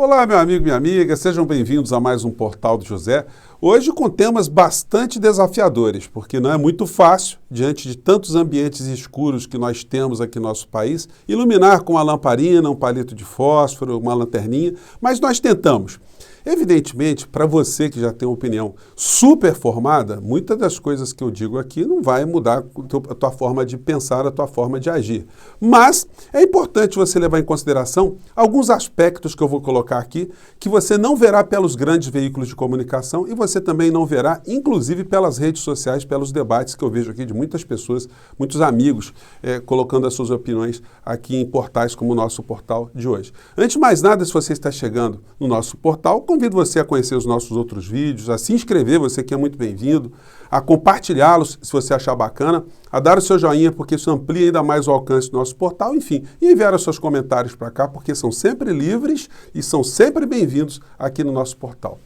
Olá, meu amigo, minha amiga, sejam bem-vindos a mais um Portal do José. Hoje com temas bastante desafiadores, porque não é muito fácil, diante de tantos ambientes escuros que nós temos aqui no nosso país, iluminar com uma lamparina, um palito de fósforo, uma lanterninha, mas nós tentamos. Evidentemente, para você que já tem uma opinião super formada, muitas das coisas que eu digo aqui não vai mudar a tua forma de pensar, a tua forma de agir. Mas é importante você levar em consideração alguns aspectos que eu vou colocar aqui, que você não verá pelos grandes veículos de comunicação e você também não verá, inclusive pelas redes sociais, pelos debates que eu vejo aqui de muitas pessoas, muitos amigos, colocando as suas opiniões aqui em portais como o nosso portal de hoje. Antes de mais nada, se você está chegando no nosso portal, convido você a conhecer os nossos outros vídeos, a se inscrever, você que é muito bem-vindo, a compartilhá-los se você achar bacana, a dar o seu joinha, porque isso amplia ainda mais o alcance do nosso portal, enfim, e enviar os seus comentários para cá, porque são sempre livres e são sempre bem-vindos aqui no nosso portal.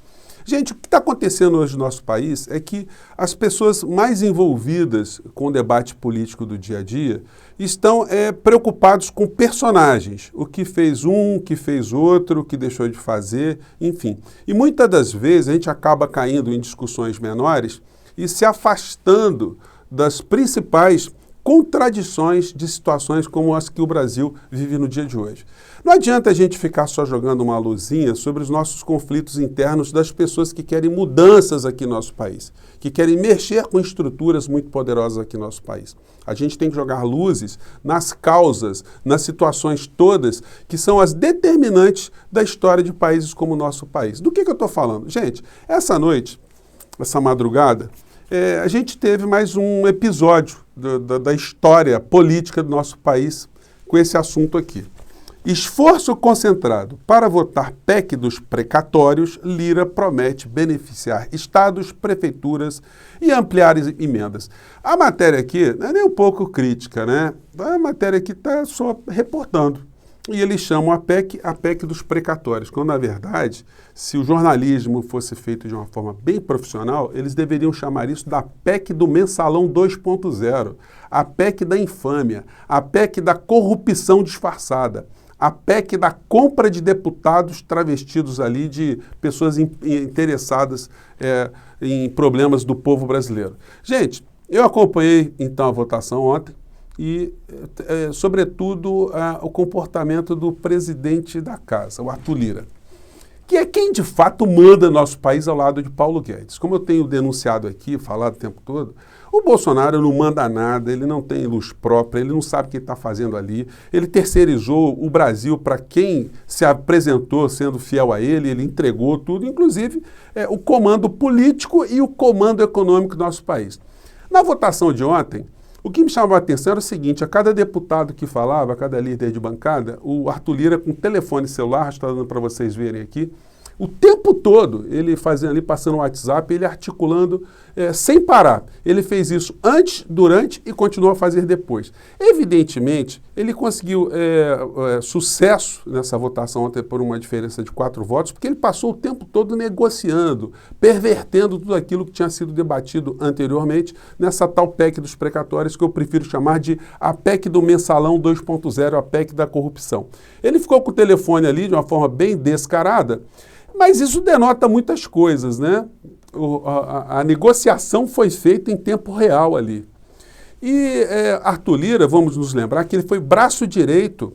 Gente, o que está acontecendo hoje no nosso país é que as pessoas mais envolvidas com o debate político do dia a dia estão preocupados com personagens, o que fez um, o que fez outro, o que deixou de fazer, enfim. E muitas das vezes a gente acaba caindo em discussões menores e se afastando das principais contradições de situações como as que o Brasil vive no dia de hoje. Não adianta a gente ficar só jogando uma luzinha sobre os nossos conflitos internos das pessoas que querem mudanças aqui no nosso país, que querem mexer com estruturas muito poderosas aqui no nosso país. A gente tem que jogar luzes nas causas, nas situações todas que são as determinantes da história de países como o nosso país. Do que eu estou falando? Gente, essa noite, essa madrugada, a gente teve mais um episódio da história política do nosso país com esse assunto aqui. Esforço concentrado para votar PEC dos precatórios, Lira promete beneficiar estados, prefeituras e ampliar emendas. A matéria aqui não é nem um pouco crítica, né? A matéria aqui está só reportando. E eles chamam a PEC dos precatórios, quando, na verdade, se o jornalismo fosse feito de uma forma bem profissional, eles deveriam chamar isso da PEC do mensalão 2.0, a PEC da infâmia, a PEC da corrupção disfarçada, a PEC da compra de deputados travestidos ali de pessoas interessadas em problemas do povo brasileiro. Gente, eu acompanhei, então, a votação ontem, e, sobretudo, o comportamento do presidente da casa, o Arthur Lira, que é quem de fato manda nosso país ao lado de Paulo Guedes. Como eu tenho denunciado aqui, falado o tempo todo, o Bolsonaro não manda nada, ele não tem luz própria, ele não sabe o que está fazendo ali, ele terceirizou o Brasil para quem se apresentou sendo fiel a ele entregou tudo, inclusive o comando político e o comando econômico do nosso país. Na votação de ontem, o que me chamou a atenção era o seguinte: a cada deputado que falava, a cada líder de bancada, o Arthur Lira com telefone celular, está dando para vocês verem aqui, o tempo todo ele fazendo ali, passando o WhatsApp, ele articulando sem parar. Ele fez isso antes, durante e continuou a fazer depois. Evidentemente, ele conseguiu sucesso nessa votação ontem por uma diferença de 4 votos, porque ele passou o tempo todo negociando, pervertendo tudo aquilo que tinha sido debatido anteriormente nessa tal PEC dos precatórios, que eu prefiro chamar de a PEC do mensalão 2.0, a PEC da corrupção. Ele ficou com o telefone ali de uma forma bem descarada, mas isso denota muitas coisas, né? A negociação foi feita em tempo real ali. E Arthur Lira, vamos nos lembrar que ele foi braço direito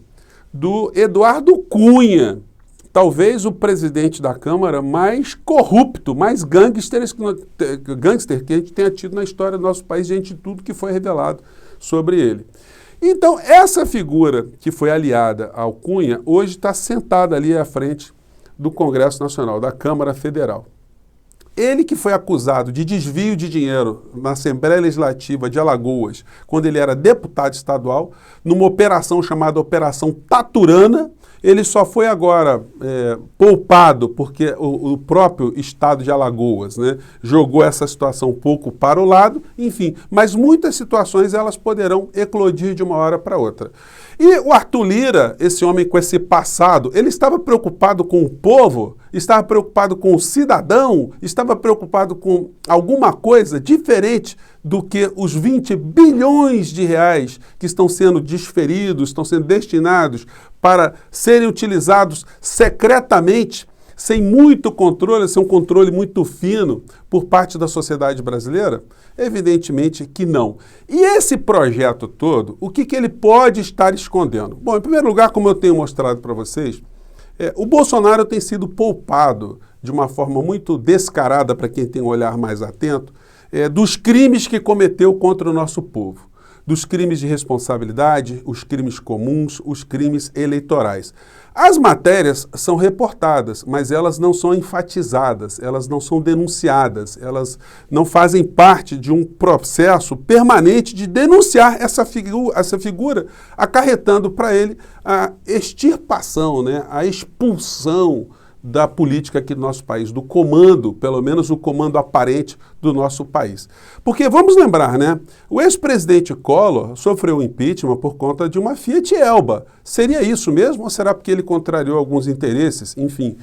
do Eduardo Cunha, talvez o presidente da Câmara mais corrupto, mais gangster que a gente tenha tido na história do nosso país, diante de tudo que foi revelado sobre ele. Então, essa figura que foi aliada ao Cunha, hoje está sentada ali à frente do Congresso Nacional, da Câmara Federal. Ele que foi acusado de desvio de dinheiro na Assembleia Legislativa de Alagoas, quando ele era deputado estadual, numa operação chamada Operação Taturana, ele só foi agora poupado porque o próprio estado de Alagoas, né, jogou essa situação um pouco para o lado, enfim, mas muitas situações elas poderão eclodir de uma hora para outra. E o Arthur Lira, esse homem com esse passado, ele estava preocupado com o povo, estava preocupado com o cidadão, estava preocupado com alguma coisa diferente do que os 20 bilhões de reais que estão sendo desferidos, estão sendo destinados para serem utilizados secretamente, sem muito controle, sem um controle muito fino por parte da sociedade brasileira? Evidentemente que não. E esse projeto todo, o que ele pode estar escondendo? Bom, em primeiro lugar, como eu tenho mostrado para vocês, o Bolsonaro tem sido poupado de uma forma muito descarada, para quem tem um olhar mais atento, dos crimes que cometeu contra o nosso povo. Dos crimes de responsabilidade, os crimes comuns, os crimes eleitorais. As matérias são reportadas, mas elas não são enfatizadas, elas não são denunciadas, elas não fazem parte de um processo permanente de denunciar essa figura, acarretando para ele a extirpação, né, a expulsão da política aqui do nosso país, do comando, pelo menos o comando aparente do nosso país. Porque, vamos lembrar, né, o ex-presidente Collor sofreu impeachment por conta de uma Fiat Elba. Seria isso mesmo ou será porque ele contrariou alguns interesses, enfim,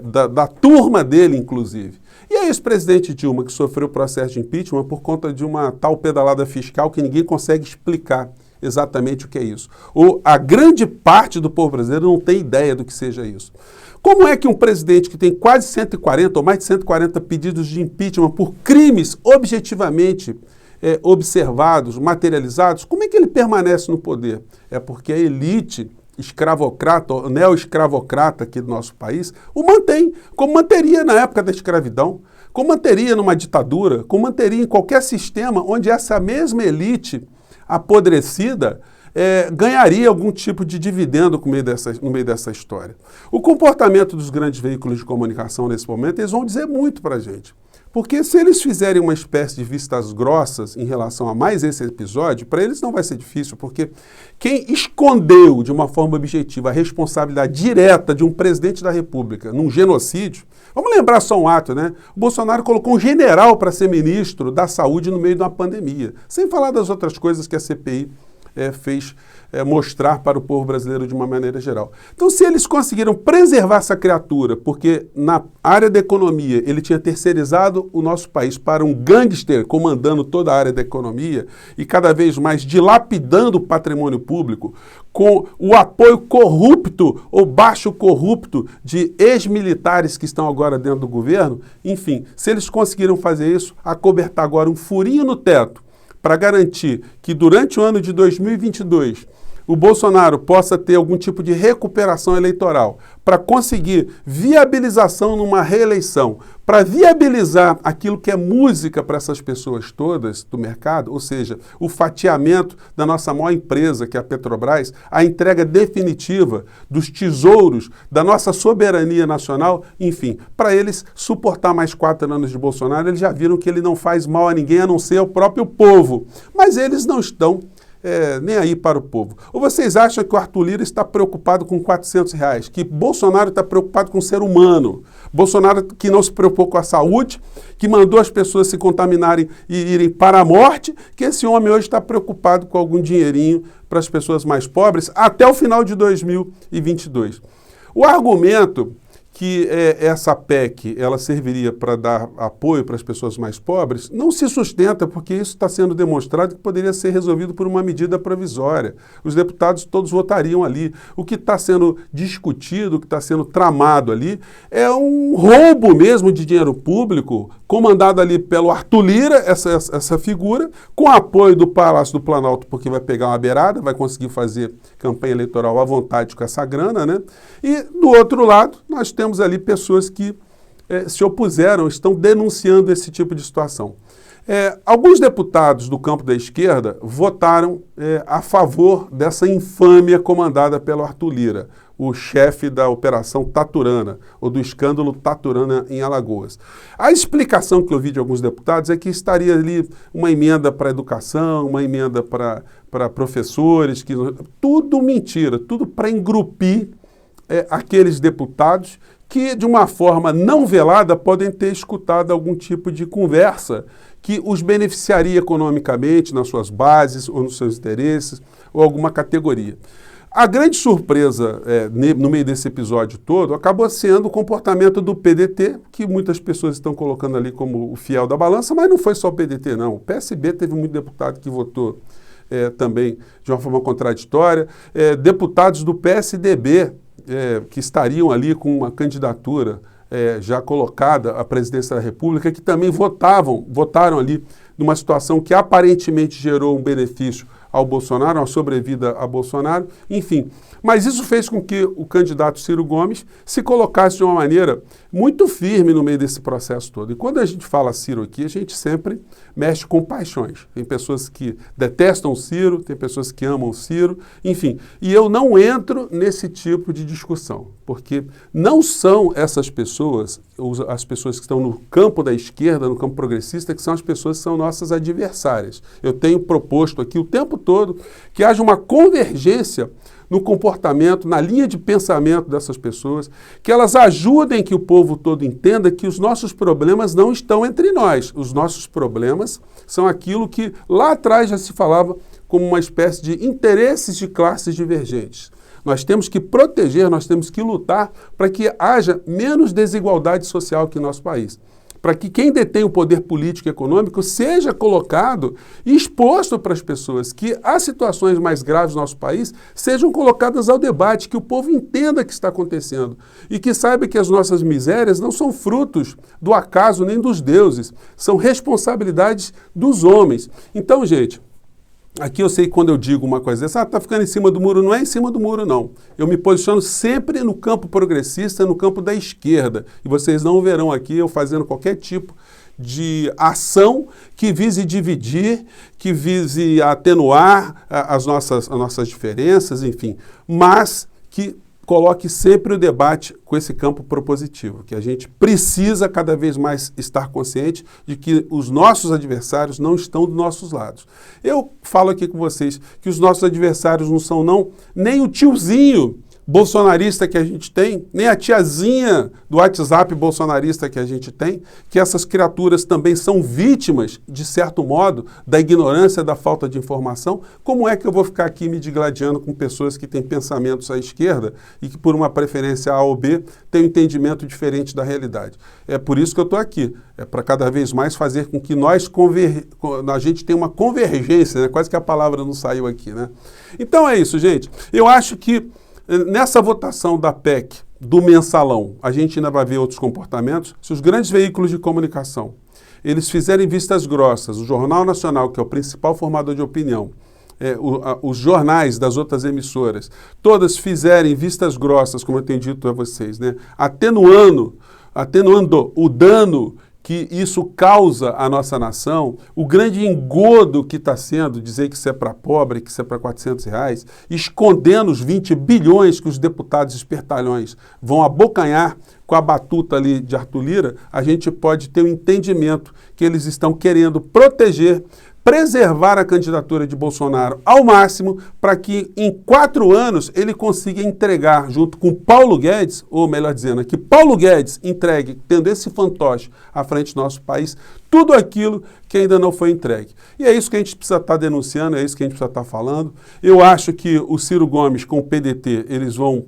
da turma dele, inclusive? E a ex-presidente Dilma, que sofreu processo de impeachment por conta de uma tal pedalada fiscal que ninguém consegue explicar exatamente o que é isso. Ou a grande parte do povo brasileiro não tem ideia do que seja isso. Como é que um presidente que tem quase 140 ou mais de 140 pedidos de impeachment por crimes objetivamente observados, materializados, como é que ele permanece no poder? É porque a elite escravocrata, ou neo-escravocrata aqui do nosso país, o mantém, como manteria na época da escravidão, como manteria numa ditadura, como manteria em qualquer sistema onde essa mesma elite apodrecida ganharia algum tipo de dividendo no meio dessa história. O comportamento dos grandes veículos de comunicação nesse momento, eles vão dizer muito para a gente. Porque se eles fizerem uma espécie de vistas grossas em relação a mais esse episódio, para eles não vai ser difícil, porque quem escondeu de uma forma objetiva a responsabilidade direta de um presidente da República num genocídio, vamos lembrar só um ato, né? O Bolsonaro colocou um general para ser ministro da Saúde no meio de uma pandemia, sem falar das outras coisas que a CPI fez mostrar para o povo brasileiro de uma maneira geral. Então, se eles conseguiram preservar essa criatura, porque na área da economia ele tinha terceirizado o nosso país para um gangster comandando toda a área da economia e cada vez mais dilapidando o patrimônio público, com o apoio corrupto ou baixo corrupto de ex-militares que estão agora dentro do governo, enfim, se eles conseguiram fazer isso, acobertar agora um furinho no teto, para garantir que durante o ano de 2022 o Bolsonaro possa ter algum tipo de recuperação eleitoral, para conseguir viabilização numa reeleição, para viabilizar aquilo que é música para essas pessoas todas do mercado, ou seja, o fatiamento da nossa maior empresa, que é a Petrobras, a entrega definitiva dos tesouros da nossa soberania nacional, enfim, para eles suportar mais 4 anos de Bolsonaro, eles já viram que ele não faz mal a ninguém a não ser ao próprio povo, mas eles não estão nem aí para o povo. Ou vocês acham que o Arthur Lira está preocupado com R$400, que Bolsonaro está preocupado com o ser humano, Bolsonaro que não se preocupou com a saúde, que mandou as pessoas se contaminarem e irem para a morte, que esse homem hoje está preocupado com algum dinheirinho para as pessoas mais pobres até o final de 2022. O argumento que essa PEC ela serviria para dar apoio para as pessoas mais pobres, não se sustenta, porque isso está sendo demonstrado que poderia ser resolvido por uma medida provisória. Os deputados todos votariam ali. O que está sendo discutido, o que está sendo tramado ali, é um roubo mesmo de dinheiro público, comandado ali pelo Arthur Lira, essa figura, com apoio do Palácio do Planalto, porque vai pegar uma beirada, vai conseguir fazer campanha eleitoral à vontade com essa grana, né? E, do outro lado, nós temos ali pessoas que se opuseram, estão denunciando esse tipo de situação. Alguns deputados do campo da esquerda votaram a favor dessa infâmia comandada pelo Arthur Lira, o chefe da Operação Taturana, ou do escândalo Taturana em Alagoas. A explicação que eu vi de alguns deputados é que estaria ali uma emenda para a educação, uma emenda para professores, tudo mentira, tudo para engrupir aqueles deputados que, de uma forma não velada, podem ter escutado algum tipo de conversa que os beneficiaria economicamente nas suas bases ou nos seus interesses ou alguma categoria. A grande surpresa no meio desse episódio todo acabou sendo o comportamento do PDT, que muitas pessoas estão colocando ali como o fiel da balança, mas não foi só o PDT, não. O PSB teve muito deputado que votou também de uma forma contraditória, deputados do PSDB que estariam ali com uma candidatura já colocada à presidência da República, que também votaram ali numa situação que aparentemente gerou um benefício ao Bolsonaro, uma sobrevida a Bolsonaro, enfim. Mas isso fez com que o candidato Ciro Gomes se colocasse de uma maneira muito firme no meio desse processo todo. E quando a gente fala Ciro aqui, a gente sempre mexe com paixões. Tem pessoas que detestam o Ciro, tem pessoas que amam o Ciro, enfim. E eu não entro nesse tipo de discussão, porque não são essas pessoas, as pessoas que estão no campo da esquerda, no campo progressista, que são as pessoas que são nossas adversárias. Eu tenho proposto aqui o tempo todo que haja uma convergência no comportamento, na linha de pensamento dessas pessoas, que elas ajudem que o povo todo entenda que os nossos problemas não estão entre nós. Os nossos problemas são aquilo que lá atrás já se falava como uma espécie de interesses de classes divergentes. Nós temos que proteger, nós temos que lutar para que haja menos desigualdade social aqui no nosso país. Para que quem detém o poder político e econômico seja colocado e exposto para as pessoas, que as situações mais graves do nosso país sejam colocadas ao debate, que o povo entenda o que está acontecendo e que saiba que as nossas misérias não são frutos do acaso nem dos deuses, são responsabilidades dos homens. Então, gente, aqui eu sei que quando eu digo uma coisa dessa, está ficando em cima do muro, não é em cima do muro, não. Eu me posiciono sempre no campo progressista, no campo da esquerda. E vocês não verão aqui eu fazendo qualquer tipo de ação que vise dividir, que vise atenuar as nossas diferenças, enfim. Mas que coloque sempre o debate com esse campo propositivo, que a gente precisa cada vez mais estar consciente de que os nossos adversários não estão dos nossos lados. Eu falo aqui com vocês que os nossos adversários não são nem o tiozinho bolsonarista que a gente tem, nem a tiazinha do WhatsApp bolsonarista que a gente tem, que essas criaturas também são vítimas, de certo modo, da ignorância, da falta de informação. Como é que eu vou ficar aqui me digladiando com pessoas que têm pensamentos à esquerda e que, por uma preferência A ou B, têm um entendimento diferente da realidade? É por isso que eu estou aqui, é para cada vez mais fazer com que a gente tenha uma convergência, né? Quase que a palavra não saiu aqui, né? Então é isso, gente. Eu acho que nessa votação da PEC, do mensalão, a gente ainda vai ver outros comportamentos. Se os grandes veículos de comunicação, eles fizerem vistas grossas, o Jornal Nacional, que é o principal formador de opinião, os jornais das outras emissoras, todas fizerem vistas grossas, como eu tenho dito a vocês, né, atenuando o dano que isso causa à nossa nação, o grande engodo que está sendo dizer que isso é para pobre, que isso é para R$400, escondendo os 20 bilhões que os deputados espertalhões vão abocanhar com a batuta ali de Arthur Lira, a gente pode ter um entendimento que eles estão querendo preservar a candidatura de Bolsonaro ao máximo para que em 4 anos ele consiga entregar junto com Paulo Guedes, ou melhor dizendo, que Paulo Guedes entregue, tendo esse fantoche à frente do nosso país, tudo aquilo que ainda não foi entregue. E é isso que a gente precisa estar denunciando, é isso que a gente precisa estar falando. Eu acho que o Ciro Gomes com o PDT, eles vão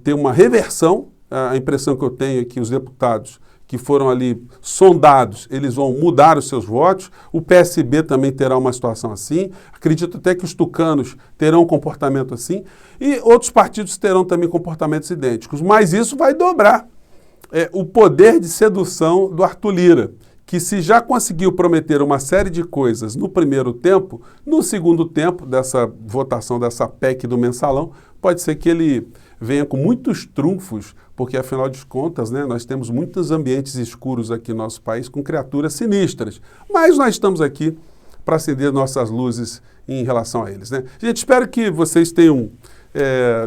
ter uma reversão. A impressão que eu tenho é que os deputados que foram ali sondados, eles vão mudar os seus votos. O PSB também terá uma situação assim. Acredito até que os tucanos terão um comportamento assim. E outros partidos terão também comportamentos idênticos. Mas isso vai dobrar o poder de sedução do Arthur Lira, que se já conseguiu prometer uma série de coisas no primeiro tempo, no segundo tempo dessa votação dessa PEC do mensalão, pode ser que ele venha com muitos trunfos, porque afinal de contas, né, nós temos muitos ambientes escuros aqui no nosso país com criaturas sinistras, mas nós estamos aqui para acender nossas luzes em relação a eles, né? Gente, espero que vocês tenham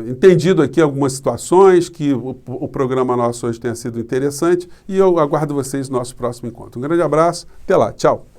entendido aqui algumas situações, que o programa nosso hoje tenha sido interessante e eu aguardo vocês no nosso próximo encontro. Um grande abraço, até lá, tchau!